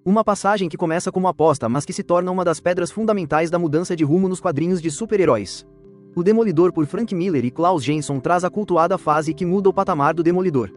Uma passagem que começa como aposta mas que se torna uma das pedras fundamentais da mudança de rumo nos quadrinhos de super-heróis. O Demolidor por Frank Miller e Klaus Janson traz a cultuada fase que muda o patamar do Demolidor.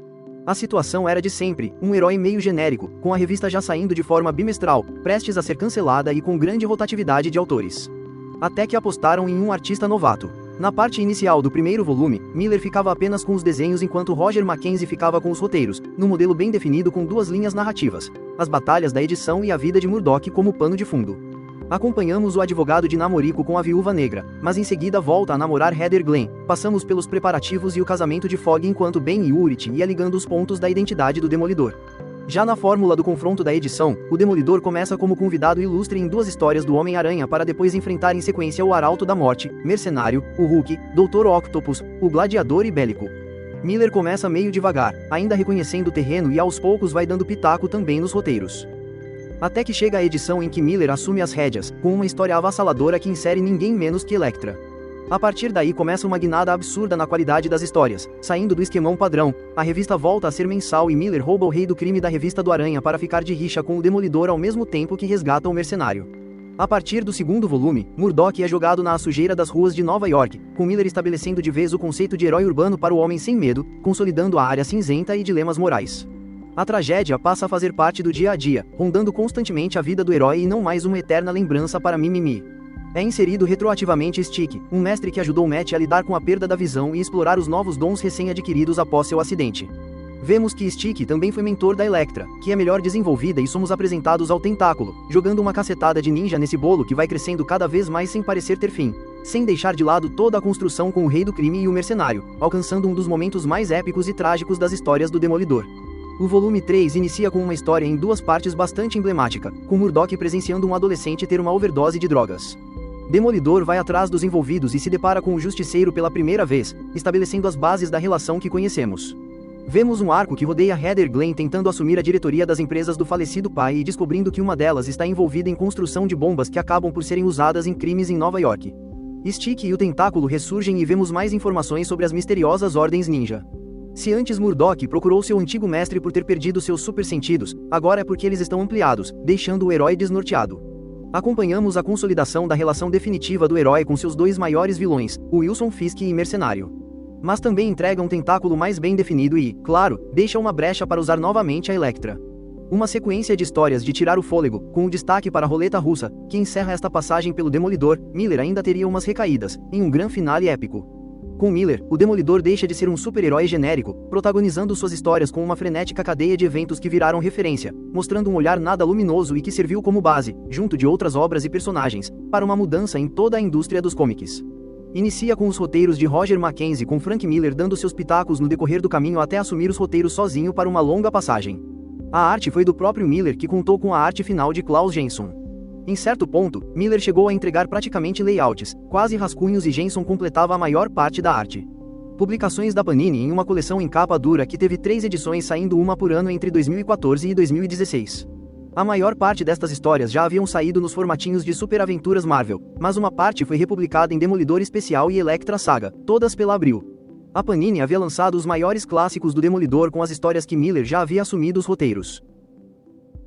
A situação era de sempre, um herói meio genérico, com a revista já saindo de forma bimestral, prestes a ser cancelada e com grande rotatividade de autores. Até que apostaram em um artista novato. Na parte inicial do primeiro volume, Miller ficava apenas com os desenhos enquanto Roger Mackenzie ficava com os roteiros, num modelo bem definido com duas linhas narrativas, as batalhas da edição e a vida de Murdock como pano de fundo. Acompanhamos o advogado de Namorico com a Viúva Negra, mas em seguida volta a namorar Heather Glenn. Passamos pelos preparativos e o casamento de Fogg enquanto Ben e Urit ia ligando os pontos da identidade do Demolidor. Já na fórmula do confronto da edição, o Demolidor começa como convidado ilustre em duas histórias do Homem-Aranha para depois enfrentar em sequência o Arauto da Morte, Mercenário, o Hulk, Dr. Octopus, o Gladiador e Bélico. Miller começa meio devagar, ainda reconhecendo o terreno e aos poucos vai dando pitaco também nos roteiros. Até que chega a edição em que Miller assume as rédeas, com uma história avassaladora que insere ninguém menos que Elektra. A partir daí começa uma guinada absurda na qualidade das histórias, saindo do esquemão padrão, a revista volta a ser mensal e Miller rouba o rei do crime da revista do Aranha para ficar de rixa com o Demolidor ao mesmo tempo que resgata o Mercenário. A partir do segundo volume, Murdock é jogado na sujeira das ruas de Nova York, com Miller estabelecendo de vez o conceito de herói urbano para o homem sem medo, consolidando a área cinzenta e dilemas morais. A tragédia passa a fazer parte do dia a dia, rondando constantemente a vida do herói e não mais uma eterna lembrança para Mimimi. É inserido retroativamente Stick, um mestre que ajudou Matt a lidar com a perda da visão e explorar os novos dons recém-adquiridos após seu acidente. Vemos que Stick também foi mentor da Elektra, que é melhor desenvolvida e somos apresentados ao Tentáculo, jogando uma cacetada de ninja nesse bolo que vai crescendo cada vez mais sem parecer ter fim, sem deixar de lado toda a construção com o Rei do Crime e o Mercenário, alcançando um dos momentos mais épicos e trágicos das histórias do Demolidor. O volume 3 inicia com uma história em duas partes bastante emblemática, com Murdock presenciando um adolescente ter uma overdose de drogas. Demolidor vai atrás dos envolvidos e se depara com o Justiceiro pela primeira vez, estabelecendo as bases da relação que conhecemos. Vemos um arco que rodeia Heather Glenn tentando assumir a diretoria das empresas do falecido pai e descobrindo que uma delas está envolvida em construção de bombas que acabam por serem usadas em crimes em Nova York. Stick e o Tentáculo ressurgem e vemos mais informações sobre as misteriosas ordens ninja. Se antes Murdock procurou seu antigo mestre por ter perdido seus supersentidos, agora é porque eles estão ampliados, deixando o herói desnorteado. Acompanhamos a consolidação da relação definitiva do herói com seus dois maiores vilões, o Wilson Fisk e Mercenário. Mas também entrega um tentáculo mais bem definido e, claro, deixa uma brecha para usar novamente a Elektra. Uma sequência de histórias de tirar o fôlego, com o destaque para a roleta russa, que encerra esta passagem pelo Demolidor. Miller ainda teria umas recaídas, em um grande finale épico. Com Miller, o Demolidor deixa de ser um super-herói genérico, protagonizando suas histórias com uma frenética cadeia de eventos que viraram referência, mostrando um olhar nada luminoso e que serviu como base, junto de outras obras e personagens, para uma mudança em toda a indústria dos comics. Inicia com os roteiros de Roger Mackenzie com Frank Miller dando seus pitacos no decorrer do caminho até assumir os roteiros sozinho para uma longa passagem. A arte foi do próprio Miller que contou com a arte final de Klaus Janson. Em certo ponto, Miller chegou a entregar praticamente layouts, quase rascunhos e Janson completava a maior parte da arte. Publicações da Panini em uma coleção em capa dura que teve 3 edições saindo uma por ano entre 2014 e 2016. A maior parte destas histórias já haviam saído nos formatinhos de Super Aventuras Marvel, mas uma parte foi republicada em Demolidor Especial e Elektra Saga, todas pela Abril. A Panini havia lançado os maiores clássicos do Demolidor com as histórias que Miller já havia assumido os roteiros.